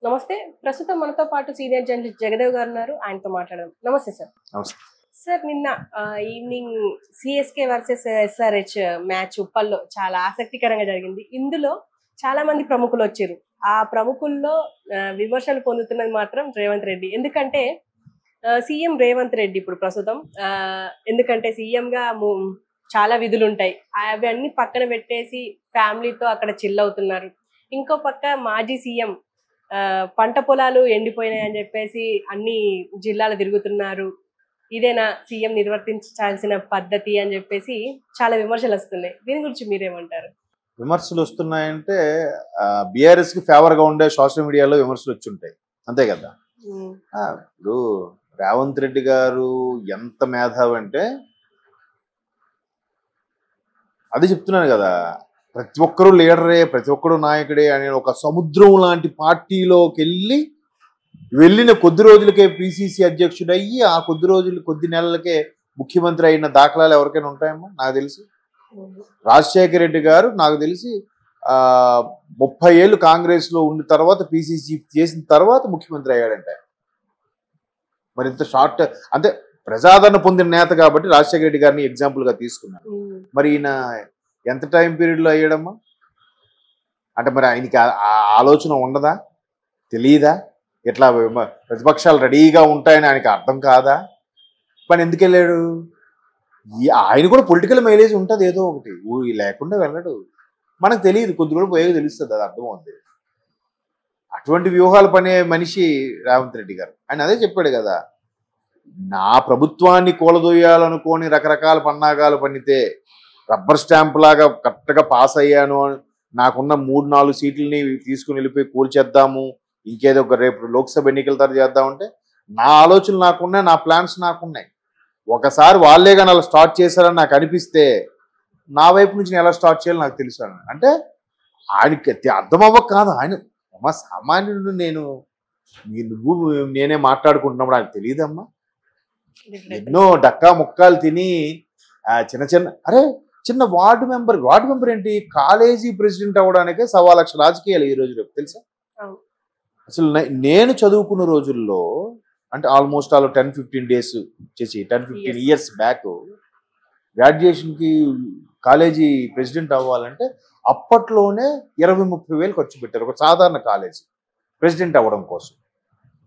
నమస్తే. ప్రస్తుతం మనతో పాటు సీనియర్ జర్నలిస్ట్ జగదేవ్ గారు ఉన్నారు. ఆయనతో మాట్లాడదాం. నమస్తే సార్. నమస్తే. సార్ నిన్న evening CSK versus SRH match ఉప్పల్లో చాలా ఆసక్తికరంగా జరిగింది. ఇందులో చాలా మంది ప్రముఖులు వచ్చారు. ఆ ప్రముఖుల్లో విమర్శలు పొందుతున్నది మాత్రం రేవంత్ రెడ్డి. ఎందుకంటే సీఎం రేవంత్ రెడ్డి ఇప్పుడు ప్రస్తుతం ఎందుకంటే సీఎంగా చాలా విధులు ఉంటాయి. అవి అన్ని పక్కన పెట్టేసి ఫ్యామిలీతో అక్కడ చిల్ అవుతున్నారు. ఇంకో పక్క మాజీ సీఎం పంట పొలాలు ఎండిపోయినాయని చెప్పేసి అన్ని జిల్లాలు తిరుగుతున్నారు. ఇదేనా సీఎం నిర్వర్తించాల్సిన పద్ధతి అని చెప్పేసి చాలా విమర్శలు వస్తున్నాయి. దీని గురించి మీరేమంటారు? విమర్శలు వస్తున్నాయంటే బీఆర్ఎస్ కి ఫేవర్ గా ఉండే సోషల్ మీడియాలో విమర్శలు వచ్చి ఉంటాయి, అంతే కదా. ఇప్పుడు రేవంత్ రెడ్డి గారు ఎంత మేధావి అంటే అది చెప్తున్నాను కదా, ప్రతి ఒక్కరూ లీడరే, ప్రతి ఒక్కరు నాయకుడే అనే ఒక సముద్రం లాంటి పార్టీలోకి వెళ్ళిన కొద్ది రోజులకే పిసిసి అధ్యక్షుడు అయ్యి ఆ కొద్ది నెలలకే ముఖ్యమంత్రి అయిన దాఖలాలు ఎవరికైనా ఉంటాయమ్మా? నాకు తెలిసి రాజశేఖర రెడ్డి గారు నాకు తెలిసి 30 ఏళ్ళు కాంగ్రెస్ లో ఉన్న తర్వాత పిసిసి చేసిన తర్వాత ముఖ్యమంత్రి అయ్యాడంటే మరి ఇంత షార్ట్ అంటే ప్రజాదరణ పొందిన నేత కాబట్టి రాజశేఖర రెడ్డి గారిని ఎగ్జాంపుల్ గా తీసుకున్నాను. మరి ఈయన ఎంత టైం పీరియడ్ లో అయ్యాడమ్మా? అంటే మరి ఆయనకి ఆలోచన ఉండదా, తెలియదా? ఇట్లా ప్రతిపక్షాలు రెడీగా ఉంటాయని ఆయనకి అర్థం కాదా? పని ఎందుకు వెళ్ళాడు? ఆయన కూడా పొలిటికల్ మైలేజ్ ఉంటుంది, ఏదో ఒకటి లేకుండా వెళ్ళడు. మనకు తెలియదు, కొద్ది కూడా పోయేది తెలుస్తుంది, అది అర్థమవుతుంది. అటువంటి వ్యూహాలు పనే మనిషి రేవంత్ రెడ్డి గారు. ఆయన అదే చెప్పాడు కదా, నా ప్రభుత్వాన్ని కూలదొయ్యాలనుకోని రకరకాల పన్నాగాలు పన్నితే రబ్బర్ స్టాంప్ లాగా కరెక్ట్గా పాస్ అయ్యాను, నాకున్న 3-4 సీట్లని తీసుకుని వెళ్ళిపోయి కూల్చేద్దాము, ఇంకేదో ఒక రేపు లోక్సభ ఎన్నికల తర్వాత చేద్దామంటే నా ఆలోచనలు నాకున్నాయి, నా ప్లాన్స్ నాకున్నాయి. ఒకసారి వాళ్ళే కానీ అలా స్టార్ట్ చేశారని నాకు అనిపిస్తే నా వైపు నుంచి నేను ఎలా స్టార్ట్ చేయాలో నాకు తెలుసు. అంటే ఆయనకి అర్థం అవ్వక కాదు, ఆయన సామాన్యుడు. నువ్వు నేనే మాట్లాడుకుంటున్నప్పుడు ఆయనకు తెలియదమ్మా. ఎన్నో డక్కా ముక్కాలు తిని చిన్న వార్డు మెంబర్ ఏంటి, కాలేజీ ప్రెసిడెంట్ అవ్వడానికే 1.25 లక్ష రాజకీయాలు ఈ రోజు తెలుసా. అసలు నేను చదువుకున్న రోజుల్లో అంటే ఆల్మోస్ట్ 10-15 డేస్ చేసి 10-15 ఇయర్స్ బ్యాక్ గ్రాడ్యుయేషన్కి కాలేజీ ప్రెసిడెంట్ అవ్వాలంటే అప్పట్లోనే 20-30 వేలు ఖర్చు పెట్టారు ఒక సాధారణ కాలేజీ ప్రెసిడెంట్ అవ్వడం కోసం.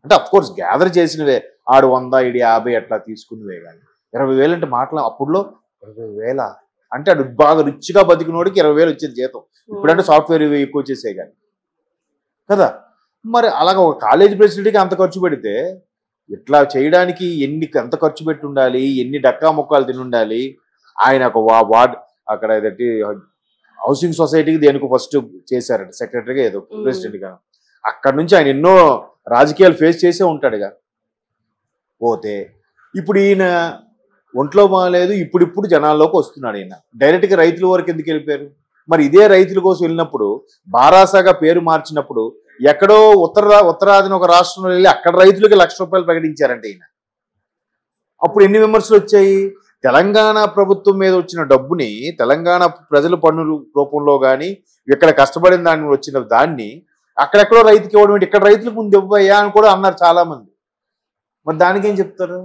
అంటే అఫ్కోర్స్ గ్యాదర్ చేసినవే, ఆడు 100 ఈడు 50 అట్లా తీసుకునేవే. కానీ 20,000 అంటే అప్పుడులో 20,000 అంటే అడు బాగా రిచ్గా బతికినోడికి 20,000 వచ్చేది జీతం. ఇప్పుడంటే సాఫ్ట్వేర్ ఎక్కువ వచ్చేసాయి కానీ కదా. మరి అలాగ ఒక కాలేజీ ప్రెసిడెంట్కి అంత ఖర్చు పెడితే ఇట్లా చేయడానికి ఎంత ఖర్చు పెట్టి ఉండాలి, ఎన్ని డక్కా ముక్కాలు తిని ఉండాలి. ఆయన ఒక వార్డ్ అక్కడ ఏదంటే హౌసింగ్ సొసైటీకి దేనికి ఫస్ట్ చేశారట సెక్రటరీగా, ఏదో ప్రెసిడెంట్గా. అక్కడ నుంచి ఆయన ఎన్నో రాజకీయాలు ఫేస్ చేసే ఉంటాడుగా. పోతే ఇప్పుడు ఈయన ఒంట్లో బాగాలేదు, ఇప్పుడు జనాల్లోకి వస్తున్నాడు. ఈయన డైరెక్ట్గా రైతుల వరకు ఎందుకు వెళ్ళిపోయారు? మరి ఇదే రైతుల కోసం వెళ్ళినప్పుడు బారాసాగా పేరు మార్చినప్పుడు ఎక్కడో ఉత్తరాదిన ఒక రాష్ట్రంలో వెళ్ళి అక్కడ రైతులకి 1 లక్ష రూపాయలు ప్రకటించారంటే ఈయన. అప్పుడు ఎన్ని విమర్శలు వచ్చాయి? తెలంగాణ ప్రభుత్వం మీద వచ్చిన డబ్బుని తెలంగాణ ప్రజల పన్నుల రూపంలో కానీ ఇక్కడ కష్టపడిన దాని వచ్చిన దాన్ని అక్కడెక్కడో రైతుకి ఇవ్వడం, ఇక్కడ రైతులకు ముందు ఇవ్వయ్యా అని కూడా అన్నారు చాలా మంది. మరి దానికి ఏం చెప్తారు?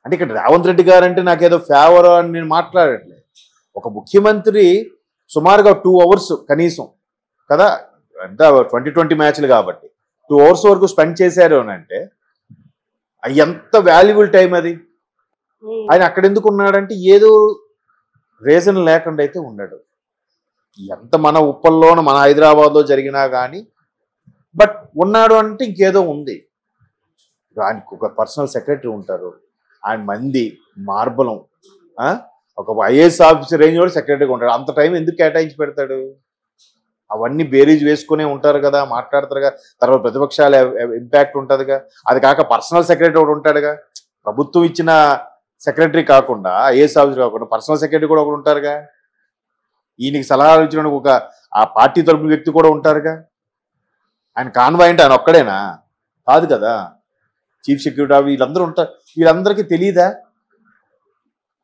అంటే ఇక్కడ రేవంత్ రెడ్డి గారు అంటే నాకేదో ఫేవర్ అని నేను మాట్లాడట్లేదు. ఒక ముఖ్యమంత్రి సుమారుగా 2 అవర్స్ కనీసం కదా, అంటే 2020 మ్యాచ్లు కాబట్టి 2 అవర్స్ వరకు స్పెండ్ చేశారు అని అంటే ఎంత వాల్యుబుల్ టైం అది. ఆయన అక్కడ ఎందుకు ఉన్నాడంటే ఏదో రీజన్ లేకుండా అయితే ఉన్నాడు. ఎంత మన ఉప్పల్లోనూ మన హైదరాబాద్లో జరిగినా కానీ బట్ ఉన్నాడు అంటే ఇంకేదో ఉంది. ఆయనకు ఒక పర్సనల్ సెక్రటరీ ఉంటారు, ఆయన మంది మార్బలం, ఒక ఐఏఎస్ ఆఫీసర్ రేంజ్ కూడా సెక్రటరీగా ఉంటాడు. అంత టైం ఎందుకు కేటాయించి పెడతాడు? అవన్నీ బేరీజ్ వేసుకునే ఉంటారు కదా, మాట్లాడతారుగా. తర్వాత ప్రతిపక్షాల ఇంపాక్ట్ ఉంటుందిగా. అది కాక పర్సనల్ సెక్రటరీ ఒకటి ఉంటాడుగా. ప్రభుత్వం ఇచ్చిన సెక్రటరీ కాకుండా, ఐఏఎస్ ఆఫీసర్ కాకుండా పర్సనల్ సెక్రటరీ కూడా ఒకటి ఉంటారుగా. ఈయనకి సలహాలు ఇచ్చినందుకు ఒక ఆ పార్టీ తరపున వ్యక్తి కూడా ఉంటారుగా. ఆయన కాన్వాయ్ అంటే ఆయన ఒక్కడేనా? కాదు కదా. చీఫ్ సెక్యూరిటీ వీళ్ళందరూ ఉంటారు. వీళ్ళందరికీ తెలియదా?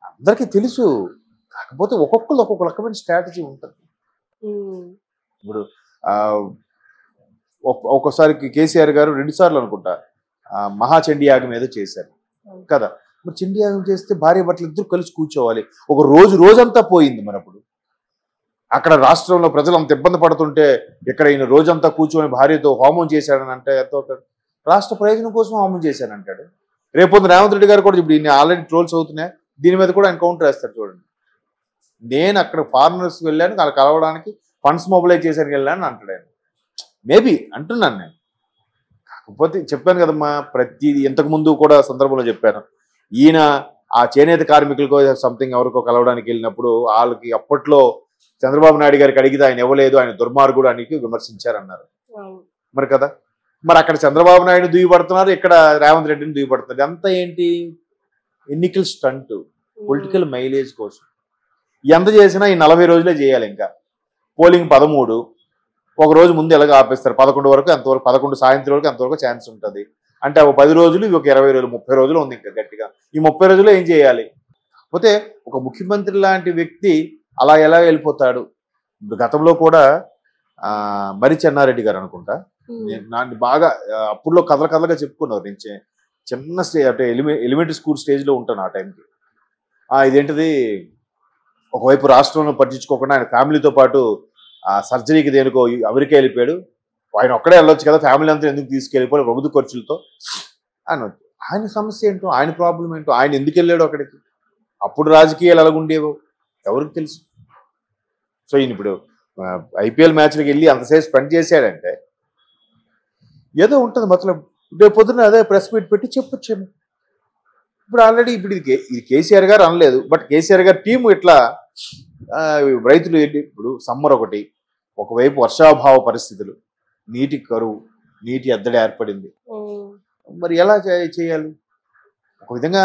అందరికీ తెలుసు. కాకపోతే ఒక్కొక్క రకమైన స్ట్రాటజీ ఉంటుంది. ఇప్పుడు ఒక్కోసారి కేసీఆర్ గారు 2 సార్లు అనుకుంటా మహాచండీ యాగం ఏదో చేశారు కదా. మరి చండీ యాగం చేస్తే భార్య భర్తలు ఇద్దరు కలిసి కూర్చోవాలి. ఒక రోజంతా పోయింది. మరి అప్పుడు అక్కడ రాష్ట్రంలో ప్రజలు అంత ఇబ్బంది పడుతుంటే ఇక్కడ ఈయన రోజంతా కూర్చొని భార్యతో హోమం చేశాడని అంటే ఎంతో రాష్ట్ర ప్రయోజనం కోసం హోమం చేశానంటాడు. రేపొద్దు రేవంత్ రెడ్డి గారు కూడా ఇప్పుడు ఈయన ఆల్రెడీ ట్రోల్స్ అవుతున్నాయి, దీని మీద కూడా ఆయన కౌంటర్ వేస్తాడు. చూడండి, నేను అక్కడ ఫారినర్స్కి వెళ్ళాను, వాళ్ళు కలవడానికి ఫండ్స్ మొబిలైజ్ చేశానికి వెళ్ళాను అంటాడు ఆయన. మేబీ అంటున్నాను నేను. కాకపోతే చెప్పాను కదమ్మా, ప్రతి ఇంతకుముందు కూడా సందర్భంలో చెప్పాను, ఈయన ఆ చేనేత కార్మికులకో సంథింగ్ ఎవరికో కలవడానికి వెళ్ళినప్పుడు వాళ్ళకి అప్పట్లో చంద్రబాబు నాయుడు గారికి అడిగితే ఆయన ఇవ్వలేదు, ఆయన దుర్మార్గుడు అని విమర్శించారన్నారు. మరి కదా, మరి అక్కడ చంద్రబాబు నాయుడు దుయ్యబడుతున్నారు, ఇక్కడ రేవంత్ రెడ్డిని దుయ్యబడుతున్నారు. అంతా ఏంటి? ఎన్నికల స్టంట్, పొలిటికల్ మైలేజ్ కోసం. ఎంత చేసినా ఈ 40 రోజులే చేయాలి. ఇంకా పోలింగ్ 13, ఒక రోజు ముందు ఎలాగ ఆపేస్తారు 11 వరకు, ఎంతవరకు 11 సాయంత్రం వరకు ఎంతవరకు ఛాన్స్ ఉంటుంది. అంటే ఒక 10 రోజులు, ఒక 20 రోజులు, 30 రోజులు ఉంది ఇంకా గట్టిగా. ఈ 30 రోజుల్లో ఏం చేయాలి? కాకపోతే ఒక ముఖ్యమంత్రి లాంటి వ్యక్తి అలా ఎలా వెళ్ళిపోతాడు? ఇప్పుడు గతంలో కూడా మరి చెన్నారెడ్డి గారు అనుకుంటా, నాకు బాగా అప్పుడులో కథలుగా చెప్పుకున్నారు. నేను చిన్న అంటే ఎలిమెంటరీ స్కూల్ స్టేజ్లో ఉంటాను ఆ టైంకి. ఇదేంటిది, ఒకవైపు రాష్ట్రంలో పట్టించుకోకుండా ఆయన ఫ్యామిలీతో పాటు సర్జరీకి దేనికో అమెరికా వెళ్ళిపోయాడు. ఆయన ఒక్కడే వెళ్ళొచ్చు కదా, ఫ్యామిలీ అంతా ఎందుకు తీసుకెళ్ళిపోయి ప్రభుత్వ ఖర్చులతో అని. ఆయన సమస్య ఏంటో, ఆయన ప్రాబ్లం ఏంటో, ఆయన ఎందుకు వెళ్ళాడు అక్కడికి, అప్పుడు రాజకీయాలు ఎలాగుండేవో ఎవరికి తెలుసు. సో ఈయన ఇప్పుడు ఐపీఎల్ మ్యాచ్లకు వెళ్ళి అంతసేపు స్పెండ్ చేశాడంటే ఏదో ఉంటుంది మొత్తం. రేపు పొద్దున్న అదే ప్రెస్ మీట్ పెట్టి చెప్పొచ్చాము. ఇప్పుడు ఆల్రెడీ ఇది కేసీఆర్ గారు అనలేదు, బట్ కేసీఆర్ గారు టీము ఇట్లా రైతులు ఇప్పుడు సమ్మర్ ఒకటి, ఒకవైపు వర్షాభావ పరిస్థితులు, నీటి కరువు, నీటి ఎద్దడి ఏర్పడింది. మరి ఎలా చేయాలి? ఒక విధంగా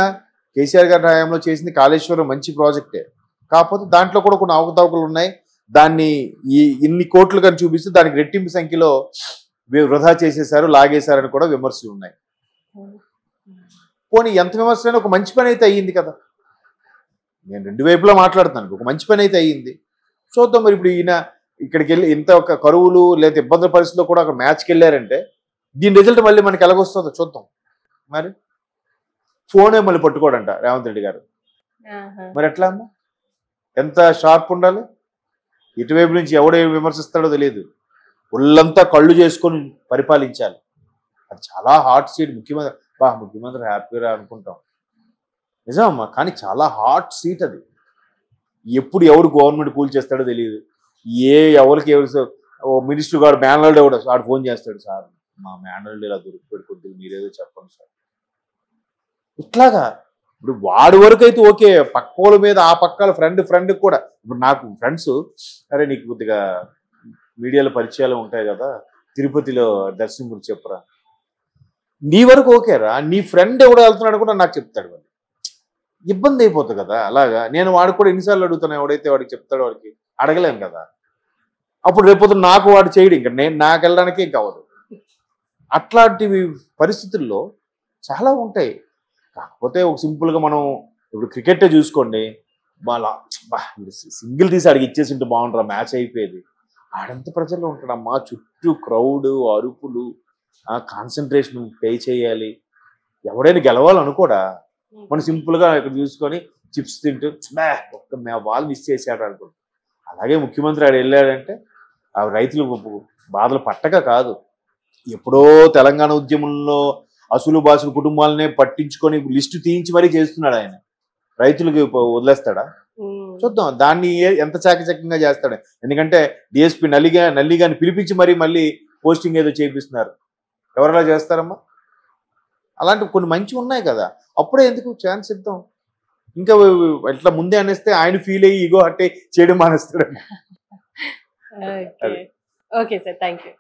కేసీఆర్ గారి హయాంలో చేసింది కాళేశ్వరం మంచి ప్రాజెక్టే, కాకపోతే దాంట్లో కూడా కొన్ని అవకతవకలు ఉన్నాయి. దాన్ని ఇన్ని కోట్లు కానీ చూపిస్తే దానికి రెట్టింపు సంఖ్యలో వృధా చేసేసారు, లాగేశారని కూడా విమర్శలు ఉన్నాయి. పోనీ ఎంత విమర్శలైనా ఒక మంచి పని అయితే అయ్యింది కదా. నేను 2 వైపులా మాట్లాడుతున్నాను, ఒక మంచి పని అయితే అయ్యింది. చూద్దాం మరి. ఇప్పుడు ఈయన ఇక్కడికి వెళ్ళి ఇంత ఒక కరువులు లేదా ఇబ్బందుల పరిస్థితుల్లో కూడా ఒక మ్యాచ్కి వెళ్ళారంటే దీని రిజల్ట్ మళ్ళీ మనకి ఎలాగొస్తుందో చూద్దాం. మరి ఫోనే మళ్ళీ పట్టుకోడంట రేవంత్ రెడ్డి గారు. మరి ఎట్లా అమ్మా, ఎంత షార్ప్ ఉండాలి? ఇటువైపు నుంచి ఎవడే విమర్శిస్తాడో తెలియదు, ఒళ్ళంతా కళ్ళు చేసుకొని పరిపాలించాలి. అది చాలా హాట్ సీట్. ముఖ్యమంత్రి హ్యాపీగా అనుకుంటాం, నిజమమ్మా, కానీ చాలా హాట్ సీట్ అది. ఎప్పుడు ఎవరు గవర్నమెంట్ కూల్ చేస్తాడో తెలియదు. ఎవరికి మినిస్టర్ గారు మేనల్డ్ ఎవడు వాడు ఫోన్ చేస్తాడు, సార్ మా మేనల్డ్ ఇలా దొరికిపోయి కొద్దిగా మీరేదో చెప్పండి సార్. ఇట్లాగా ఇప్పుడు వాడి వరకు అయితే ఓకే, పక్కోళ్ళ మీద ఆ పక్కల ఫ్రెండ్ కూడా. ఇప్పుడు నాకు ఫ్రెండ్స్, అరే నీకు కొద్దిగా మీడియాలో పరిచయాలు ఉంటాయి కదా, తిరుపతిలో దర్శనం గురించి చెప్పరా. నీ వరకు ఓకేరా, నీ ఫ్రెండ్ ఎవడో వెళ్తున్నాడు కూడా నాకు చెప్తాడు. వాడు ఇబ్బంది అయిపోతుంది కదా. అలాగా నేను వాడికి కూడా ఎన్నిసార్లు అడుగుతాను, ఎవడైతే వాడికి చెప్తాడో వాడికి అడగలేం కదా. అప్పుడు రేపు నాకు వాడు చేయడు, ఇంకా నాకు వెళ్ళడానికే కావదు. అట్లాంటివి పరిస్థితుల్లో చాలా ఉంటాయి. కాకపోతే ఒక సింపుల్గా మనం ఇప్పుడు క్రికెటే చూసుకోండి, సింగిల్ తీసి అడిగి ఇచ్చేసింటే బాగుంటారా, మ్యాచ్ అయిపోయేది. ఆడంత ప్రజల్లో ఉంటాడమ్మా, చుట్టూ క్రౌడ్, అరుపులు, కాన్సన్ట్రేషన్ పే చేయాలి. ఎవడైనా గెలవాలనుకోడా, మనం సింపుల్గా ఇక్కడ చూసుకొని చిప్స్ తింటూ ఒక్క బాల్ మిస్ చేశాడు అనుకోండి. అలాగే ముఖ్యమంత్రి ఆడు వెళ్ళాడంటే ఆ రైతులు బాధలు పట్టక కాదు, ఎప్పుడో తెలంగాణ ఉద్యమంలో అసలు బాసులు కుటుంబాలనే పట్టించుకొని లిస్టు తీయించి మరీ చేస్తున్నాడు ఆయన. రైతులకి వదిలేస్తాడా? చూద్దాం దాన్ని ఎంత చాకచక్యంగా చేస్తాడు. ఎందుకంటే డిఎస్పీ నల్లిగాని పిలిపించి మళ్ళీ పోస్టింగ్ ఏదో చేపిస్తున్నారు. ఎవరెలా చేస్తారమ్మా? అలాంటి కొన్ని మంచి ఉన్నాయి కదా, అప్పుడే ఎందుకు ఛాన్స్ ఇద్దాం. ఇంకా ఇట్లా ముందే అనేస్తే ఆయన ఫీల్ అయ్యి ఈగో హట్టే చేయడం మానేస్తాడు. Okay sir, thank you.